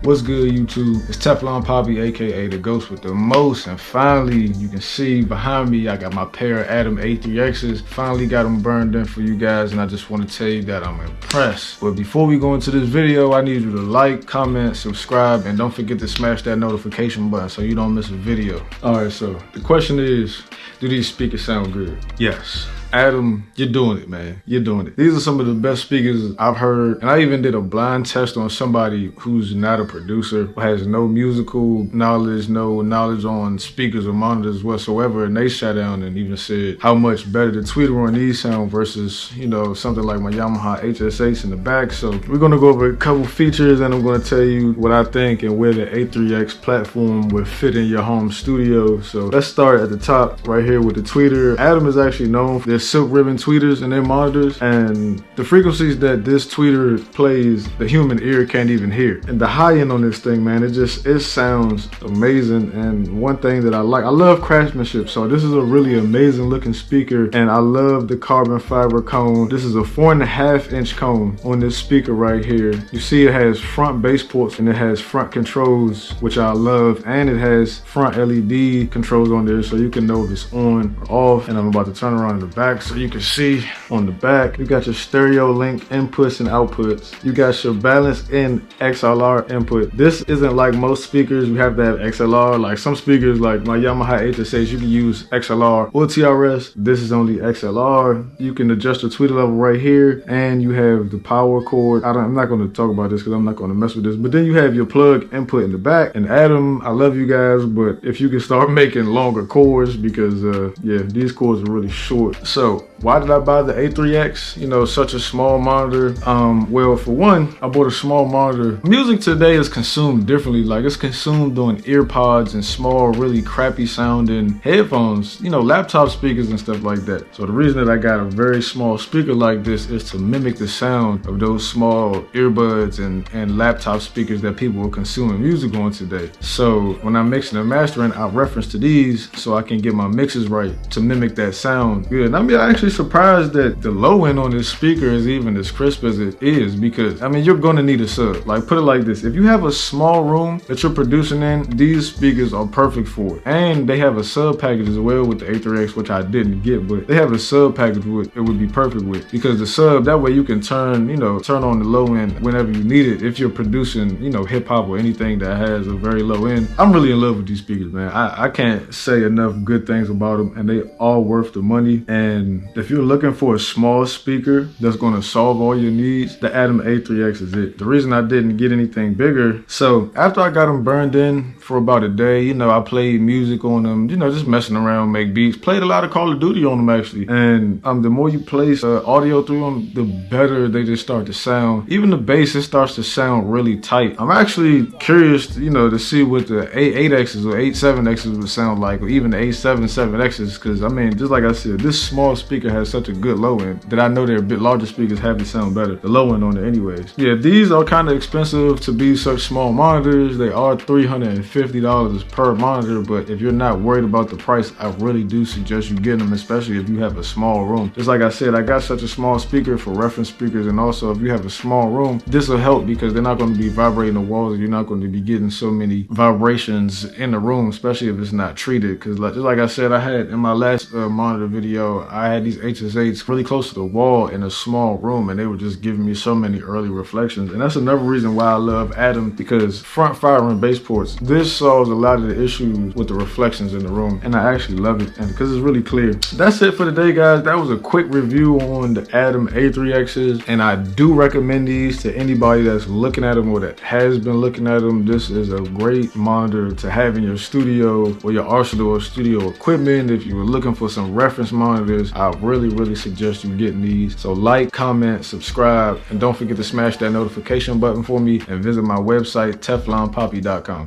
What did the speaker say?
What's good, YouTube? It's Teflon Poppy, aka the ghost with the most, and finally, you can see behind me, I got my pair of Adam A3Xs. Finally got them burned in for you guys, and I just want to tell you that I'm impressed. But before we go into this video, I need you to like, comment, subscribe, and don't forget to smash that notification button so you don't miss a video. Alright, so the question is, do these speakers sound good? Yes. Adam, you're doing it, man. You're doing it. These are some of the best speakers I've heard, and I even did a blind test on somebody who's not a producer, who has no musical knowledge, no knowledge on speakers or monitors whatsoever, and they sat down and even said how much better the tweeter on these sound versus, you know, something like my Yamaha HS8s in the back. So we're gonna go over a couple features, and I'm gonna tell you what I think and where the A3X platform would fit in your home studio. So let's start at the top right here with the tweeter. Adam is actually known for their silk ribbon tweeters in their monitors, and the frequencies that this tweeter plays, the human ear can't even hear. And the high end on this thing, man, it sounds amazing. And one thing that I love craftsmanship, so this is a really amazing looking speaker, and I love the carbon fiber cone. This is a 4.5 inch cone on this speaker right here. You see it has front bass ports and it has front controls, which I love, and it has front LED controls on there so you can know if it's on or off. And I'm about to turn around in the back so you can see on the back, you got your stereo link inputs and outputs. You got your balance in XLR input. This isn't like most speakers, you have that XLR. Like some speakers, like my Yamaha HS8, you can use XLR or TRS. This is only XLR. You can adjust the tweeter level right here, and you have the power cord. I'm not going to talk about this because I'm not going to mess with this, but then you have your plug input in the back. And Adam, I love you guys, but if you can start making longer cords, because yeah, these cords are really short. So why did I buy the A3X? You know, such a small monitor. Well, for one, I bought a small monitor. Music today is consumed differently. Like, it's consumed on ear pods and small, really crappy sounding headphones, you know, laptop speakers and stuff like that. So the reason that I got a very small speaker like this is to mimic the sound of those small earbuds and laptop speakers that people are consuming music on today. So when I'm mixing and mastering, I reference to these so I can get my mixes right to mimic that sound good. And I'm actually surprised that the low end on this speaker is even as crisp as it is, because I mean, you're gonna need a sub. Like, put it like this, if you have a small room that you're producing in, these speakers are perfect for it. And they have a sub package as well with the A3X, which I didn't get, but they have a sub package with it would be perfect with, because the sub, that way you can turn on the low end whenever you need it if you're producing, you know, hip hop or anything that has a very low end. I'm really in love with these speakers, man. I can't say enough good things about them, and they are worth the money. And if you're looking for a small speaker that's going to solve all your needs, the Adam A3X is it. The reason I didn't get anything bigger, so after I got them burned in for about a day, you know, I played music on them, you know, just messing around, make beats, played a lot of Call of Duty on them actually. And the more you place audio through them, the better they just start to sound. Even the bass, it starts to sound really tight. I'm actually curious, you know, to see what the A8Xs or 87Xs would sound like, or even the A77Xs, because I mean, just like I said, this small speaker has such a good low end that I know their bit larger speakers have to sound better. The low end on it anyways. Yeah, these are kind of expensive to be such small monitors. They are $350 per monitor, but if you're not worried about the price, I really do suggest you get them, especially if you have a small room. Just like I said, I got such a small speaker for reference speakers, and also if you have a small room, this will help because they're not going to be vibrating the walls, and you're not going to be getting so many vibrations in the room, especially if it's not treated. Because just like I said, I had in my last monitor video, I had these HS8s really close to the wall in a small room, and they were just giving me so many early reflections. And that's another reason why I love Adam, because front firing bass ports, this solves a lot of the issues with the reflections in the room, and I actually love it, and because it's really clear. That's it for today, guys. That was a quick review on the Adam A3Xs, and I do recommend these to anybody that's looking at them or that has been looking at them. This is a great monitor to have in your studio or your arsenal or studio equipment. If you were looking for some reference monitors, I really suggest you getting these. So like, comment, subscribe, and don't forget to smash that notification button for me, and visit my website, teflonpoppy.com.